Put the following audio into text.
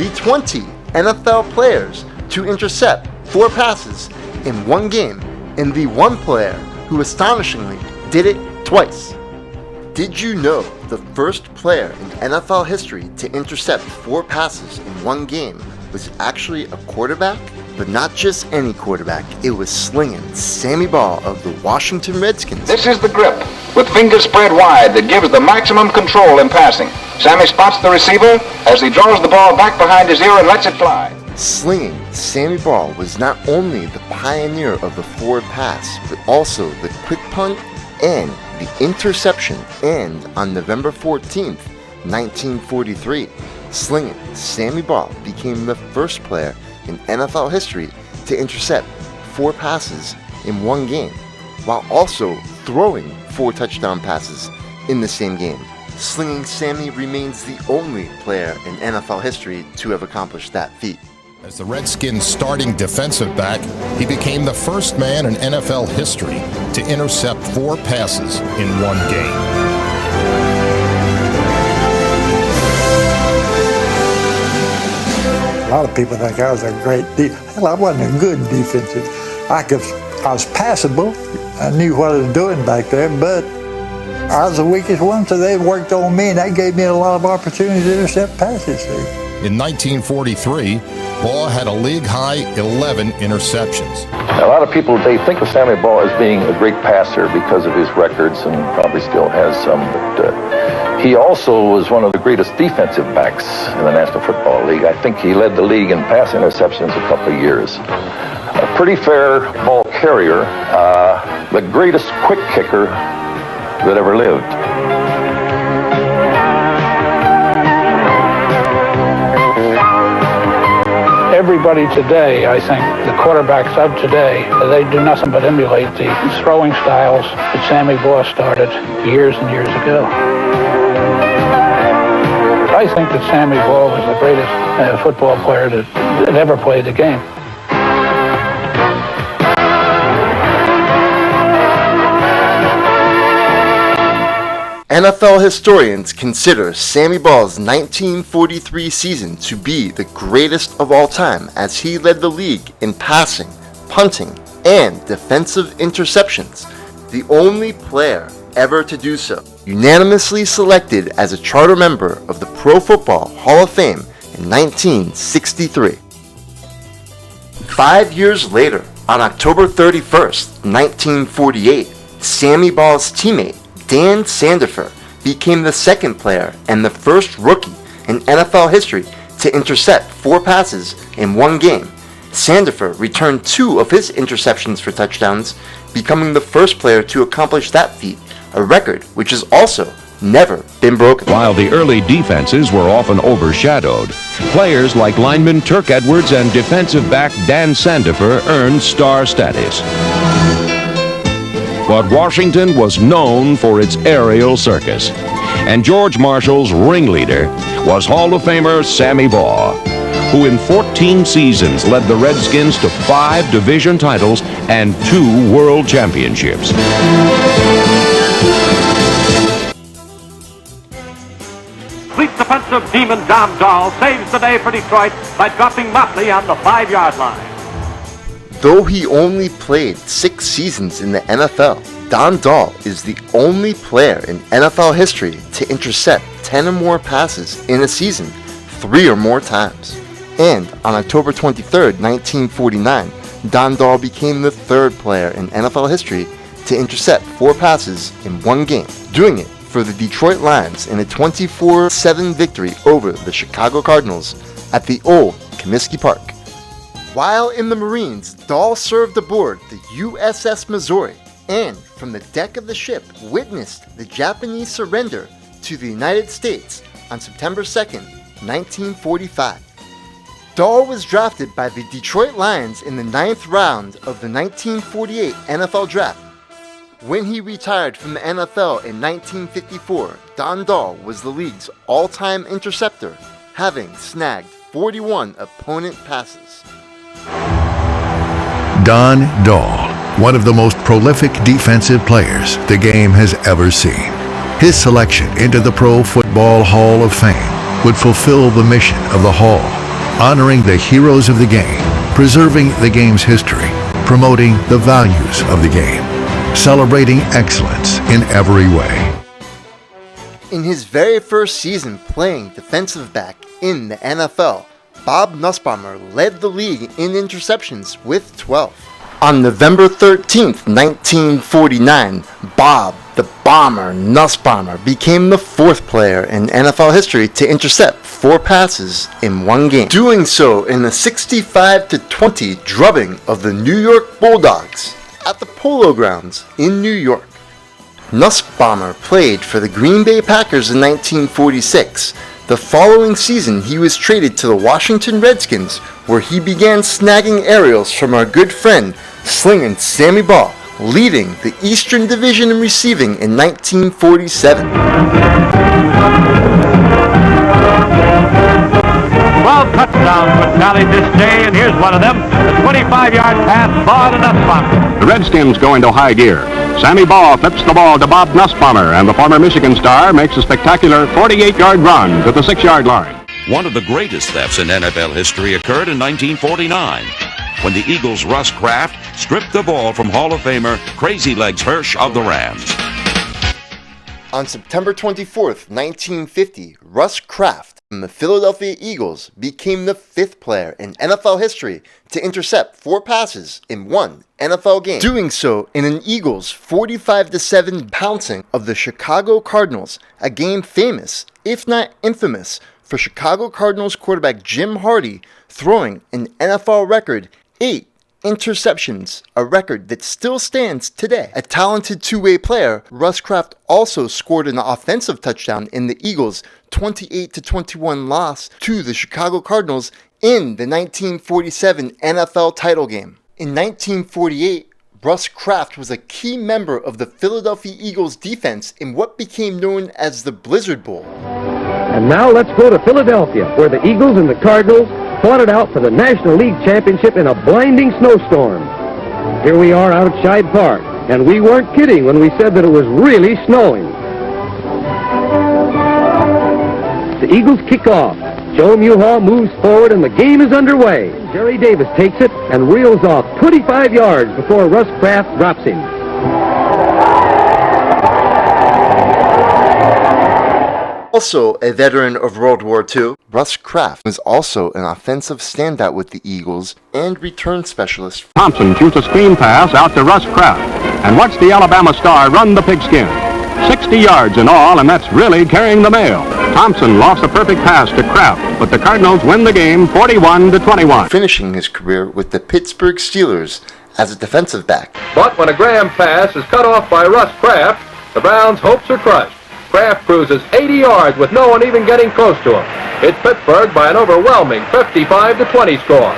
the 20 NFL players to intercept 4 passes in one game, and the one player who astonishingly did it twice. Did you know the first player in NFL history to intercept 4 passes in one game was actually a quarterback? But not just any quarterback, it was Slingin' Sammy Baugh of the Washington Redskins. This is the grip, with fingers spread wide, that gives the maximum control in passing. Sammy spots the receiver as he draws the ball back behind his ear and lets it fly. Slingin' Sammy Baugh was not only the pioneer of the forward pass, but also the quick punt and the interception. And on November 14th, 1943, Slingin' Sammy Baugh became the first player in NFL history to intercept 4 passes in one game, while also throwing 4 touchdown passes in the same game. Slingin' Sammy remains the only player in NFL history to have accomplished that feat. As the Redskins' starting defensive back, he became the first man in NFL history to intercept 4 passes in one game. A lot of people think I was a great Hell, I wasn't a good defensive. I was passable. I knew what I was doing back there, but I was the weakest one, so they worked on me, and that gave me a lot of opportunities to intercept passes. In 1943, Baugh had a league-high 11 interceptions. A lot of people, they think of Sammy Baugh as being a great passer because of his records, and probably still has some, but he also was one of the greatest defensive backs in the National Football League. I think he led the league in pass interceptions a couple of years. A pretty fair ball carrier, the greatest quick kicker that ever lived. Everybody today, I think, the quarterbacks of today, they do nothing but emulate the throwing styles that Sammy Baugh started years and years ago. I think that Sammy Baugh was the greatest football player that ever played the game. NFL historians consider Sammy Baugh's 1943 season to be the greatest of all time, as he led the league in passing, punting, and defensive interceptions, the only player ever to do so. Unanimously selected as a charter member of the Pro Football Hall of Fame in 1963. 5 years later, on October 31st, 1948, Sammy Baugh's teammate Dan SANDIFER became the second player and the first rookie in NFL history to intercept 4 passes in one game. SANDIFER returned 2 of his interceptions for touchdowns, becoming the first player to accomplish that feat, a record which has also never been broken. While the early defenses were often overshadowed, players like lineman Turk Edwards and defensive back Dan SANDIFER earned star status. But Washington was known for its aerial circus, and George Marshall's ringleader was Hall of Famer Sammy Baugh, who in 14 seasons led the Redskins to 5 division titles and 2 world championships. Fleet defensive demon Don Dahl saves the day for Detroit by dropping Motley on the 5-yard line. Though he only played 6 seasons in the NFL, Don Dahl is the only player in NFL history to intercept 10 or more passes in a season 3 or more times. And on October 23rd, 1949, Don Dahl became the 3rd player in NFL history to intercept 4 passes in one game, doing it for the Detroit Lions in a 24-7 victory over the Chicago Cardinals at the old Comiskey Park. While in the Marines, Dahl served aboard the USS Missouri and, from the deck of the ship, witnessed the Japanese surrender to the United States on September 2nd, 1945. Dahl was drafted by the Detroit Lions in the 9th round of the 1948 NFL Draft. When he retired from the NFL in 1954, Don Dahl was the league's all-time interceptor, having snagged 41 opponent passes. Don Dahl, one of the most prolific defensive players the game has ever seen. His selection into the Pro Football Hall of Fame would fulfill the mission of the Hall honoring the heroes of the game, preserving the game's history, promoting the values of the game, celebrating excellence in every way. In his very first season playing defensive back in the NFL, Bob Nussbaumer led the league in interceptions with 12. On November 13th, 1949, Bob the Bomber Nussbaumer became the 4th player in NFL history to intercept 4 passes in one game, doing so in a 65-20 drubbing of the New York Bulldogs at the Polo Grounds in New York. Nussbaumer played for the Green Bay Packers in 1946. The following season, he was traded to the Washington Redskins, where he began snagging aerials from our good friend, Slingin Sammy Baugh, leading the Eastern Division in receiving in 1947. 12 touchdowns were tallied this day, and here's one of them, the 25-yard pass, Baugh to Nussbaumer. The Redskins go into high gear. Sammy Baugh flips the ball to Bob Nussbaumer, and the former Michigan star makes a spectacular 48-yard run to the 6-yard line. One of the greatest thefts in NFL history occurred in 1949, when the Eagles' Russ Kraft stripped the ball from Hall of Famer Crazy Legs Hirsch of the Rams. On September 24th, 1950, Russ Kraft from the Philadelphia Eagles became the 5th player in NFL history to intercept 4 passes in one NFL game, doing so in an Eagles 45-7 pouncing of the Chicago Cardinals, a game famous, if not infamous, for Chicago Cardinals quarterback Jim Hardy throwing an NFL record 8 interceptions, a record that still stands today. A talented two-way player, Russ Kraft also scored an offensive touchdown in the Eagles' 28-21 loss to the Chicago Cardinals in the 1947 NFL title game. In 1948, Russ Kraft was a key member of the Philadelphia Eagles defense in what became known as the Blizzard Bowl. And now let's go to Philadelphia, where the Eagles and the Cardinals fought it out for the National League Championship in a blinding snowstorm. Here we are outside Park, and we weren't kidding when we said that it was really snowing. The Eagles kick off. Joe Muha moves forward, and the game is underway. Jerry Davis takes it and reels off 25 yards before Russ Kraft drops him. Also a veteran of World War II, Russ Kraft was also an offensive standout with the Eagles and return specialist. Thompson shoots a screen pass out to Russ Kraft, and watch the Alabama star run the pigskin. 60 yards in all, and that's really carrying the mail. Thompson lost a perfect pass to Kraft, but the Cardinals win the game 41-21. Finishing his career with the Pittsburgh Steelers as a defensive back. But when a Graham pass is cut off by Russ Kraft, the Browns' hopes are crushed. Kraft cruises 80 yards with no one even getting close to him. It's Pittsburgh by an overwhelming 55-20 score.